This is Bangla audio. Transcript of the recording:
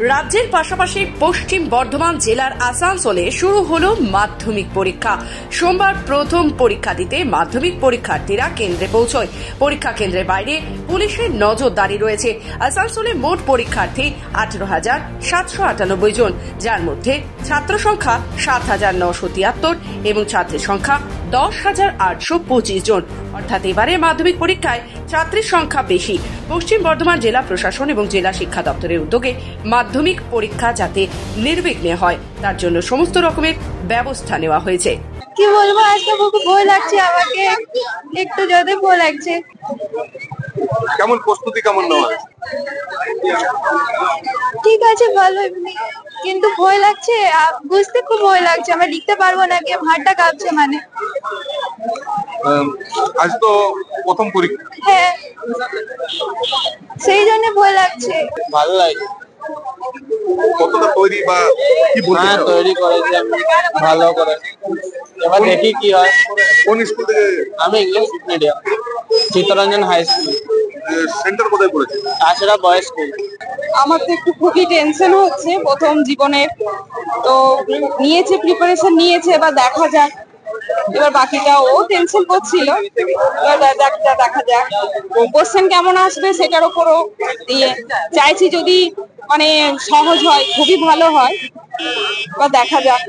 রাজ্যের পাশাপাশি পশ্চিম বর্ধমান জেলার আসানসোলে শুরু হলো মাধ্যমিক পরীক্ষা। সোমবার প্রথম পরীক্ষা দিতে মাধ্যমিক পরীক্ষার্থীরা কেন্দ্রে পৌঁছয়। পরীক্ষা কেন্দ্রের বাইরে পুলিশের নজরদারি রয়েছে। আসানসোলে মোট পরীক্ষার্থী 18,798 জন, যার মধ্যে ছাত্র সংখ্যা 7,973 এবং ছাত্রীর সংখ্যা 10,825 জন। অর্থাৎ এবারে মাধ্যমিক পরীক্ষায় ছাত্রীর সংখ্যা বেশি। পশ্চিম বর্ধমান জেলা প্রশাসন এবং জেলা শিক্ষা দপ্তরের উদ্যোগে মাধ্যমিক পরীক্ষা যাতে নির্বিঘ্নে হয় তার জন্য সমস্ত রকমের ব্যবস্থা নেওয়া হয়েছে। কি বলবো, আজকে খুব ভয় লাগছে, আমাকে একটু যদি ভয় লাগছে। কেমন প্রস্তুতি কেমন নেওয়া? ঠিক আছে, ভালো, কিন্তু ভয় লাগছে, বুঝতে খুব ভয় লাগছে। আমরা লিখতে পারবো না, কি হাতটা কাঁপছে। মানে আজ তো প্রথম পরীক্ষা। হ্যাঁ, সেই জন্য ভয় লাগছে। ভালো লাগছে। কতটা তৈরি বা কি বলতে? হ্যাঁ, তৈরি করেছি আমি ভালো করে। এবার দেখি কি হয়। কোন স্কুল থেকে? আমি English medium, Chittaranjan high school. Centre কোথায় পড়েছে? তাছাড়া বয়েজ স্কুল। আমার তো একটু খুবই টেনশন হচ্ছে প্রথম জীবনের, তো নিয়েছে, প্রিপারেশন নিয়েছে, এবার দেখা যাক। এবার বাকিটা ও টেনশন করছিল, এবার দেখা যাক কোশ্চেন কেমন আসবে সেটার উপরও দিয়ে চাইছি যদি মানে সহজ হয় খুবই ভালো হয়, এবার দেখা যাক।